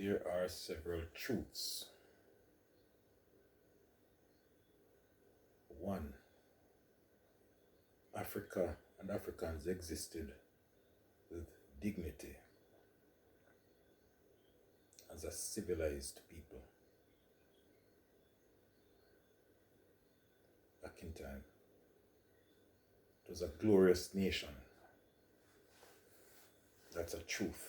There are several truths. One, Africa and Africans existed with dignity as a civilized people back in time. It was a glorious nation. That's a truth.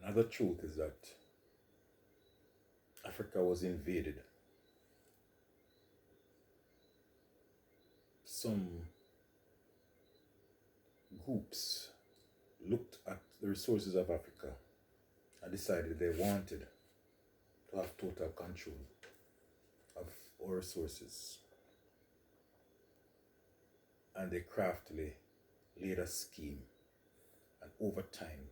Another truth is that Africa was invaded. Some groups looked at the resources of Africa and decided they wanted to have total control of our resources. And they craftily laid a scheme, and over time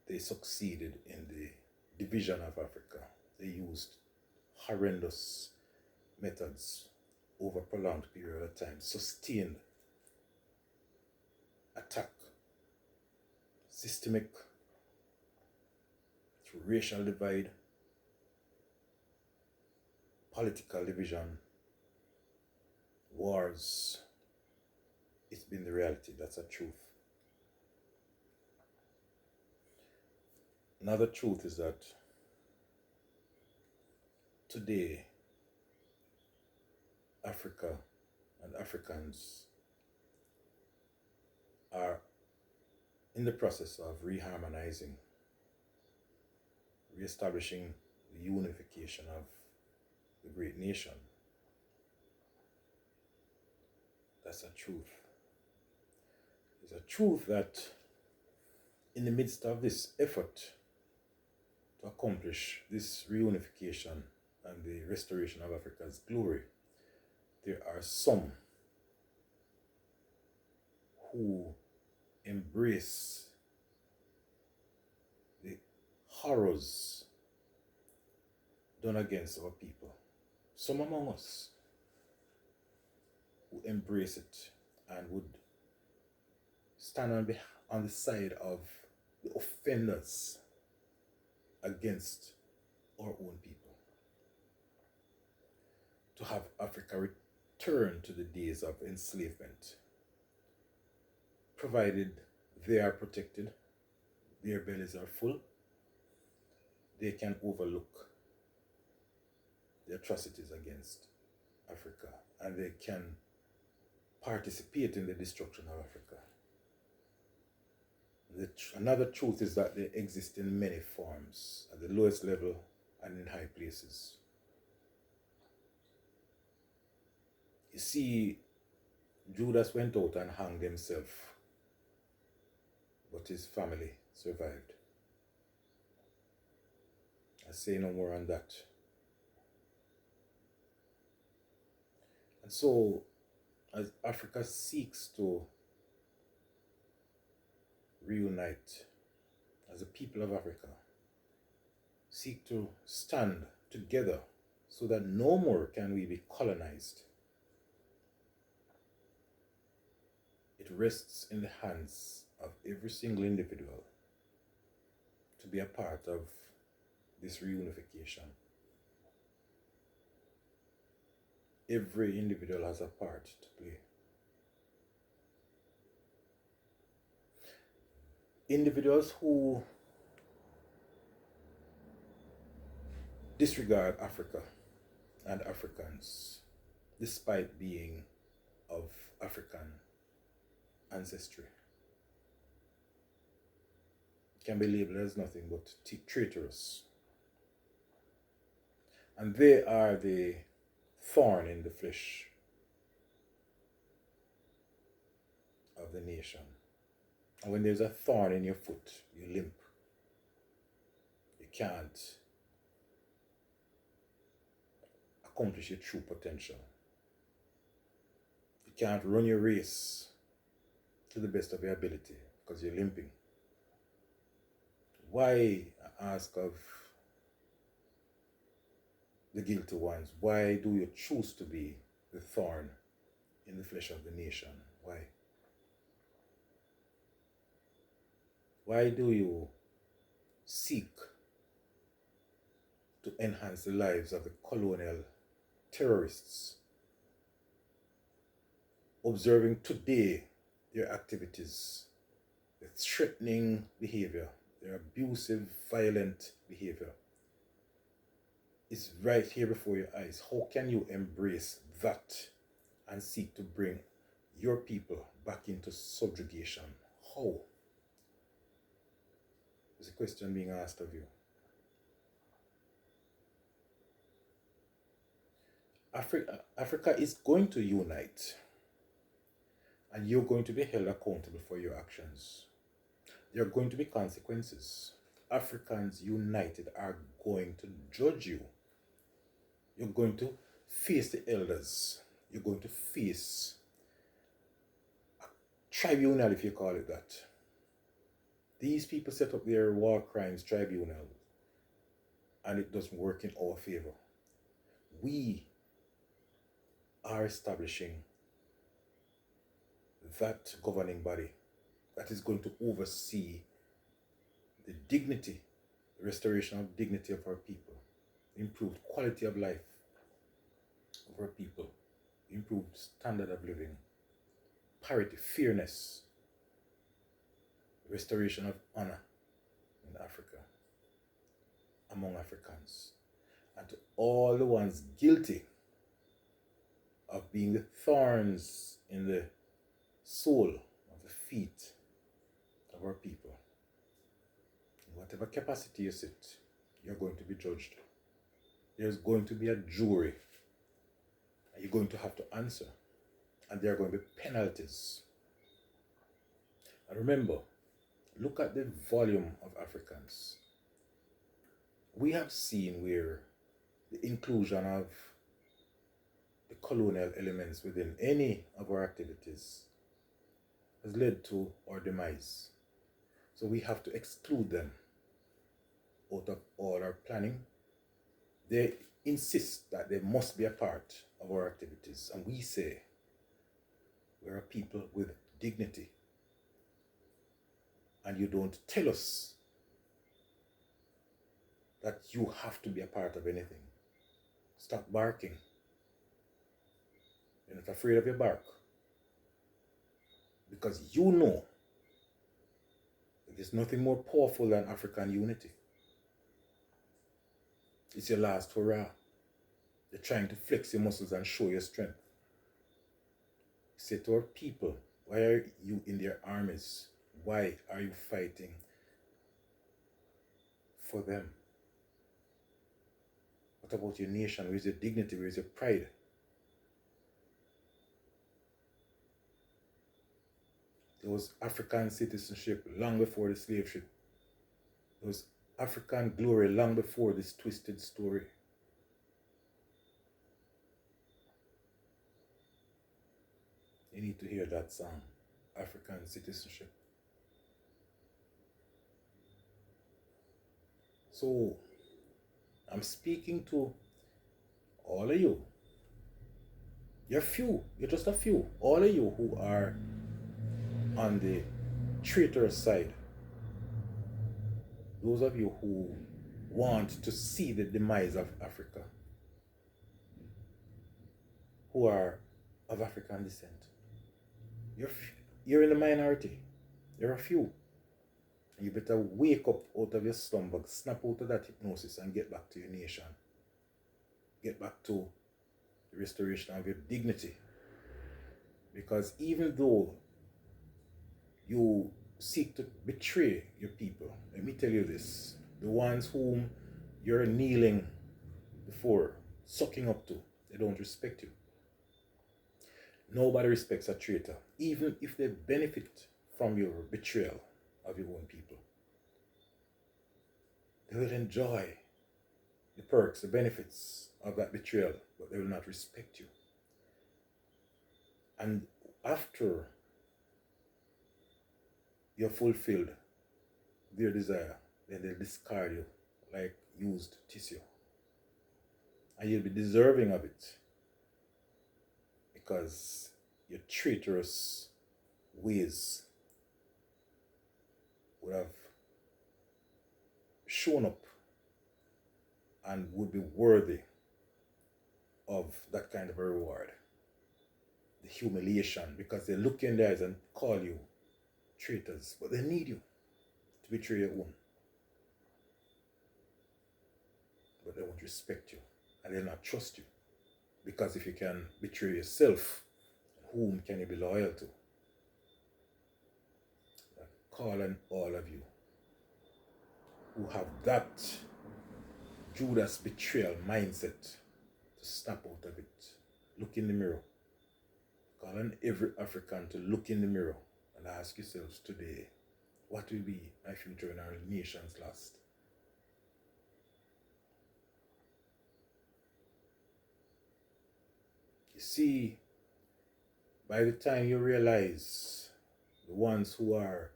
they succeeded in the division of Africa. They used horrendous methods over a prolonged period of time, sustained attack, systemic, through racial divide, political division, wars. It's been the reality. That's a truth. Another truth is that today Africa and Africans are in the process of reharmonizing, reestablishing the unification of the great nation. That's a truth. It's a truth that in the midst of this effort to accomplish this reunification and the restoration of Africa's glory, there are some who embrace the horrors done against our people. Some among us who embrace it and would stand on the side of the offenders against our own people. To have Africa return to the days of enslavement, provided they are protected, their bellies are full, they can overlook the atrocities against Africa, and they can participate in the destruction of Africa. Another truth is that they exist in many forms, at the lowest level and in high places. You see, Judas went out and hanged himself, but his family survived. I say no more on that. And so, as Africa seeks to reunite, as the people of Africa seek to stand together so that no more can we be colonized, it rests in the hands of every single individual to be a part of this reunification. Every individual has a part to play. Individuals who disregard Africa and Africans, despite being of African ancestry, can be labeled as nothing but traitorous. And they are the thorn in the flesh of the nation. And when there's a thorn in your foot, you limp. You can't accomplish your true potential. You can't run your race to the best of your ability because you're limping. Why, I ask of the guilty ones, why do you choose to be the thorn in the flesh of the nation? Why? Why do you seek to enhance the lives of the colonial terrorists? Observing today their activities, their threatening behavior, their abusive, violent behavior is right here before your eyes. How can you embrace that and seek to bring your people back into subjugation? How? Is a question being asked of you. Africa is going to unite, and you're going to be held accountable for your actions. There are going to be consequences. Africans united are going to judge you. You're going to face the elders. You're going to face a tribunal, if you call it that. These people set up their war crimes tribunal, and it doesn't work in our favor. We are establishing that governing body that is going to oversee the dignity, the restoration of dignity of our people, improved quality of life of our people, improved standard of living, parity, fairness, restoration of honor in Africa, among Africans, and to all the ones guilty of being the thorns in the sole of the feet of our people. In whatever capacity you sit, you're going to be judged. There's going to be a jury, and you're going to have to answer, and there are going to be penalties. And remember, look at the volume of Africans. We have seen where the inclusion of the colonial elements within any of our activities has led to our demise. So we have to exclude them out of all our planning. They insist that they must be a part of our activities, and we say we're a people with dignity. And you don't tell us that you have to be a part of anything. Stop barking. You're not afraid of your bark. Because you know that there's nothing more powerful than African unity. It's your last hurrah. You're trying to flex your muscles and show your strength. Say to our people, why are you in their armies? Why are you fighting for them? What about your nation? Where's your dignity? Where's your pride? There was African citizenship long before the slave ship. There was African glory long before this twisted story. You need to hear that song, African citizenship. So, I'm speaking to all of you. You're few. You're just a few. All of you who are on the traitorous side. Those of you who want to see the demise of Africa, who are of African descent. You're in the minority. You're a few. And you better wake up out of your slumber, snap out of that hypnosis and get back to your nation. Get back to the restoration of your dignity. Because even though you seek to betray your people, let me tell you this, the ones whom you're kneeling before, sucking up to, they don't respect you. Nobody respects a traitor, even if they benefit from your betrayal of your own people. They will enjoy the perks, the benefits of that betrayal, but they will not respect you. And after you're fulfilled their desire, then they'll discard you like used tissue. And you'll be deserving of it because your traitorous ways would have shown up and would be worthy of that kind of a reward. The humiliation, because they look you in the eyes and call you traitors, but they need you to betray your own. But they won't respect you and they'll not trust you. Because if you can betray yourself, whom can you be loyal to? I'm calling all of you who have that Judas betrayal mindset to snap out of it. Look in the mirror. Calling every African to look in the mirror and ask yourselves today, what will be my future in our nation's last? You see, by the time you realize, the ones who are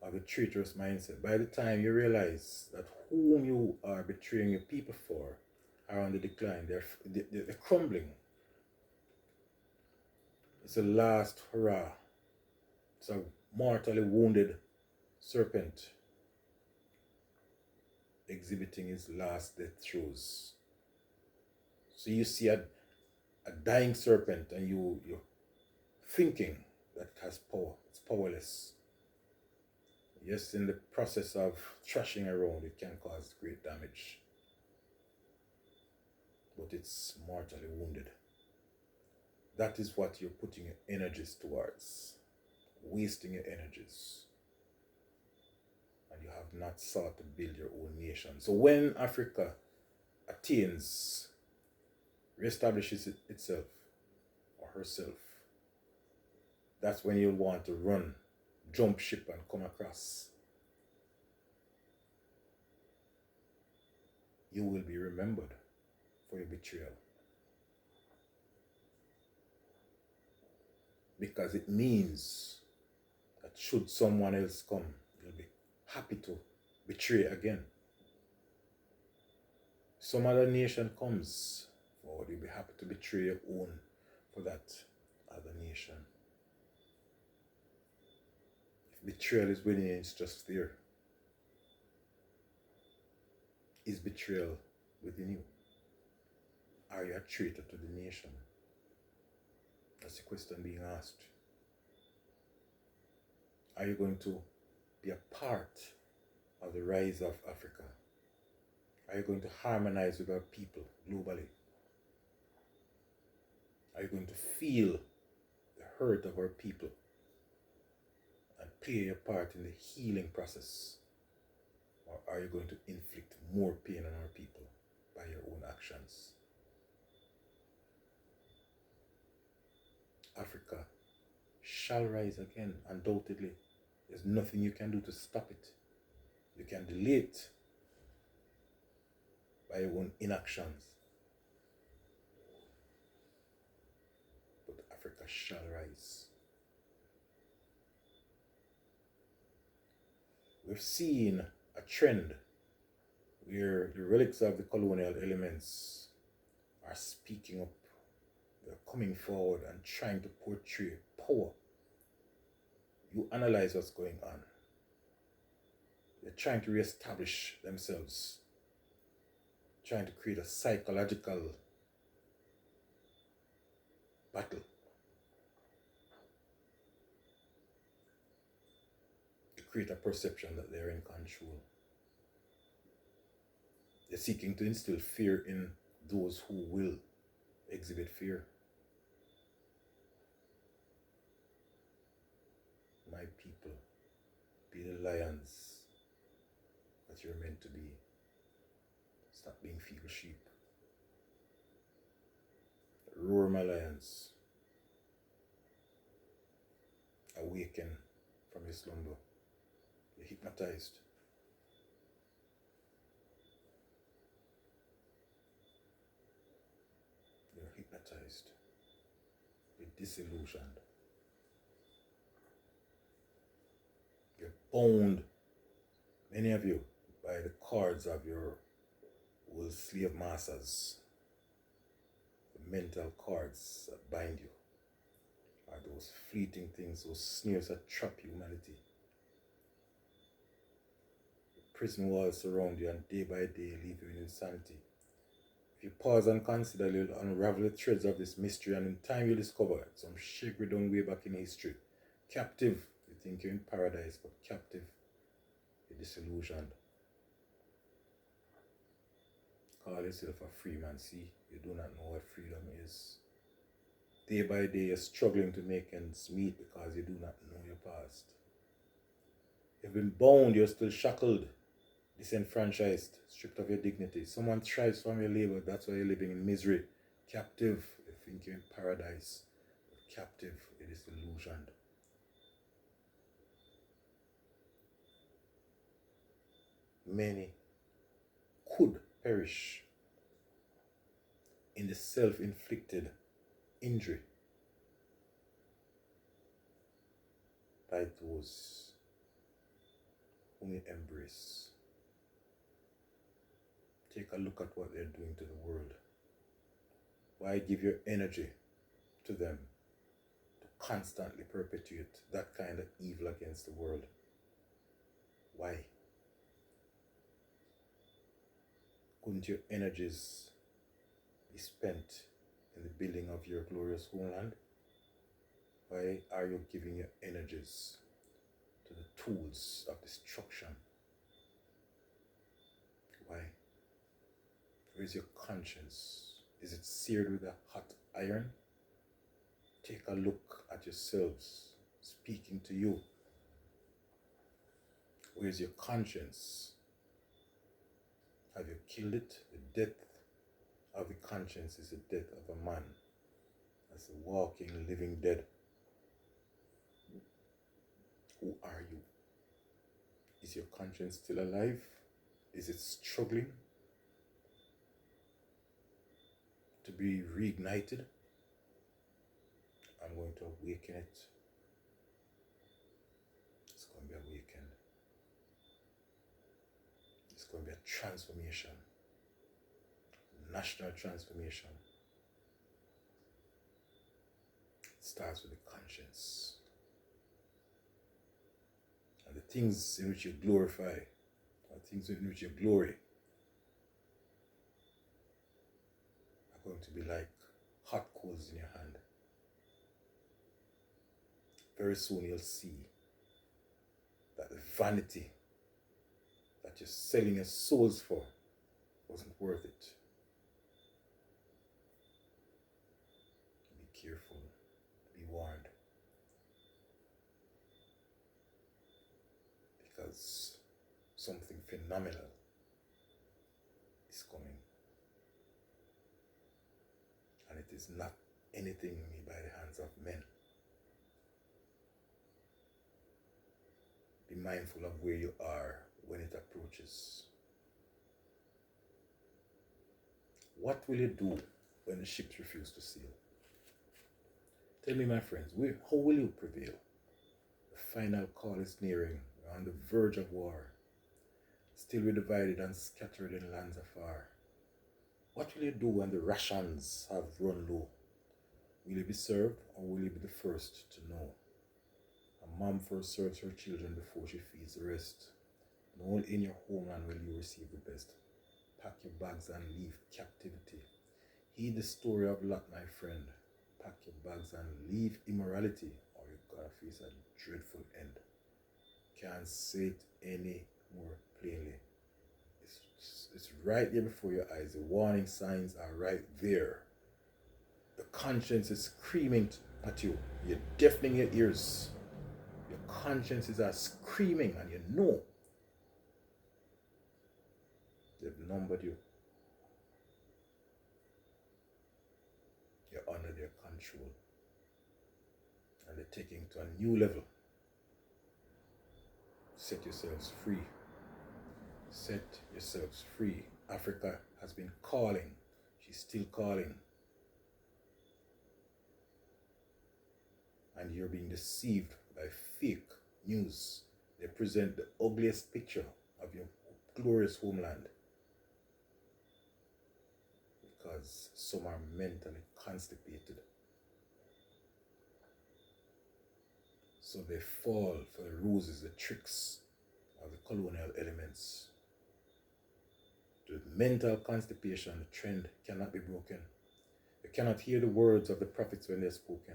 of a traitorous mindset, by the time you realize that whom you are betraying your people for are on the decline, they're crumbling. It's a last hurrah. It's a mortally wounded serpent exhibiting his last death throes. So you see a dying serpent and you're thinking that it has power. It's powerless. Yes, in the process of thrashing around, it can cause great damage. But it's mortally wounded. That is what you're putting your energies towards. Wasting your energies. And you have not sought to build your own nation. So when Africa attains, reestablishes itself or herself, that's when you'll want to run, jump ship and come across. You will be remembered for your betrayal. Because it means that should someone else come, you'll be happy to betray again. Some other nation comes forward, you'll be happy to betray your own for that other nation. If betrayal is within you, it's just there. Is betrayal within you? Are you a traitor to the nation? That's the question being asked. Are you going to be a part of the rise of Africa? Are you going to harmonize with our people globally? Are you going to feel the hurt of our people and play your part in the healing process? Or are you going to inflict more pain on our people by your own actions? Africa shall rise again, undoubtedly. There's nothing you can do to stop it. You can delay it by your own inactions. But Africa shall rise. We've seen a trend where the relics of the colonial elements are speaking up. They're coming forward and trying to portray power. You analyze what's going on. They're trying to reestablish themselves, trying to create a psychological battle to create a perception that they're in control. They're seeking to instill fear in those who will exhibit fear. My people, be the lions that you're meant to be. Stop being feeble sheep. Roar, my lions. Awaken from your slumber. You're hypnotized. You're hypnotized. You're disillusioned. You're bound, many of you, by the cords of your old slave masters. The mental cords that bind you are those fleeting things, those snares that trap humanity. prison walls surround you and day by day leave you in insanity. If you pause and consider, you'll unravel the threads of this mystery, and in time you'll discover some shaggy down way back in history. Captive, you think you're in paradise, but captive, you're disillusioned. Call yourself a free man. See, you do not know what freedom is. Day by day, you're struggling to make ends meet because you do not know your past. You've been bound, you're still shackled, disenfranchised, stripped of your dignity. Someone thrives from your labor, that's why you're living in misery. Captive, you think you're in paradise, but captive, you're disillusioned. Many could perish in the self-inflicted injury by those whom you embrace. Take a look at what they're doing to the world. Why give your energy to them to constantly perpetuate that kind of evil against the world? Why? Couldn't your energies be spent in the building of your glorious homeland? Why are you giving your energies to the tools of destruction? Why? Where is your conscience? Is it seared with a hot iron? Take a look at yourselves speaking to you. Where is your conscience? Have you killed it? The death of the conscience is the death of a man. That's a walking, living dead. Who are you? Is your conscience still alive? Is it struggling to be reignited? I'm going to awaken it. It's going to be awakened. It's going to be a transformation. National transformation. It starts with the conscience. And the things in which you glorify, or things in which you glory, are going to be like hot coals in your hand. Very soon you'll see that the vanity that you're selling your souls for wasn't worth it. Be careful, be warned. Because something phenomenal is coming. And it is not anything made by the hands of men. Be mindful of where you are when it approaches. What will you do when the ships refuse to sail? Tell me, my friends, how will you prevail? The final call is nearing. We're on the verge of war. Still we're divided and scattered in lands afar. What will you do when the rations have run low? Will you be served, or will you be the first to know? A mom first serves her children before she feeds the rest. And only in your homeland will you receive the best. Pack your bags and leave captivity. Heed the story of Lot, my friend. Pack your bags and leave immorality, or you're gonna face a dreadful end. Can't say it any more plainly. It's right there before your eyes. The warning signs are right there. The conscience is screaming at you. You're deafening your ears. Your consciences are screaming, and you know they've numbered you. You're under their control. And they're taking it to a new level. Set yourselves free. Set yourselves free. Africa has been calling. She's still calling. And you're being deceived by fake news. They present the ugliest picture of your glorious homeland. Because some are mentally constipated. So they fall for the ruses, the tricks of the colonial elements. The mental constipation, the trend cannot be broken. You cannot hear the words of the prophets when they're spoken.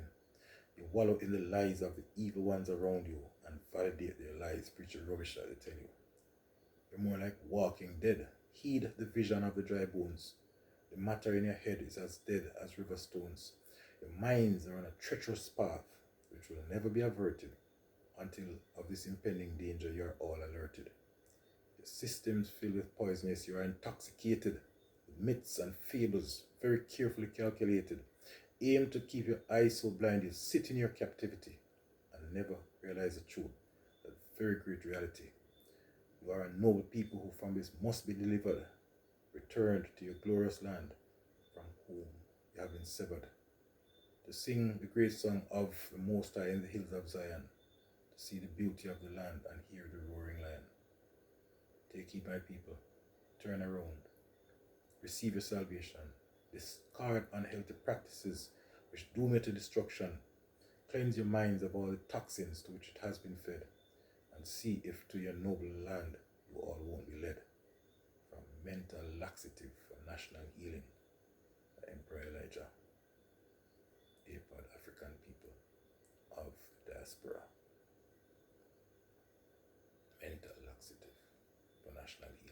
You wallow in the lies of the evil ones around you and validate their lies, preach rubbish that they tell you. You're more like walking dead. Heed the vision of the dry bones. The matter in your head is as dead as river stones. Your minds are on a treacherous path which will never be averted until of this impending danger you are all alerted. Your systems filled with poisonous, you are intoxicated with myths and fables, very carefully calculated. Aim to keep your eyes so blind you sit in your captivity and never realize the truth, that very great reality. You are a noble people who from this must be delivered, returned to your glorious land from whom you have been severed, to sing the great song of the Most High in the hills of Zion, to see the beauty of the land and hear the roaring lion. Take heed, my people, turn around, receive your salvation, discard unhealthy practices which doom you to destruction, cleanse your minds of all the toxins to which it has been fed, and see if to your noble land you all won't be led. From mental laxative for national healing, the Emperor Elijah, APOD African people of the diaspora. Mental laxative for national healing.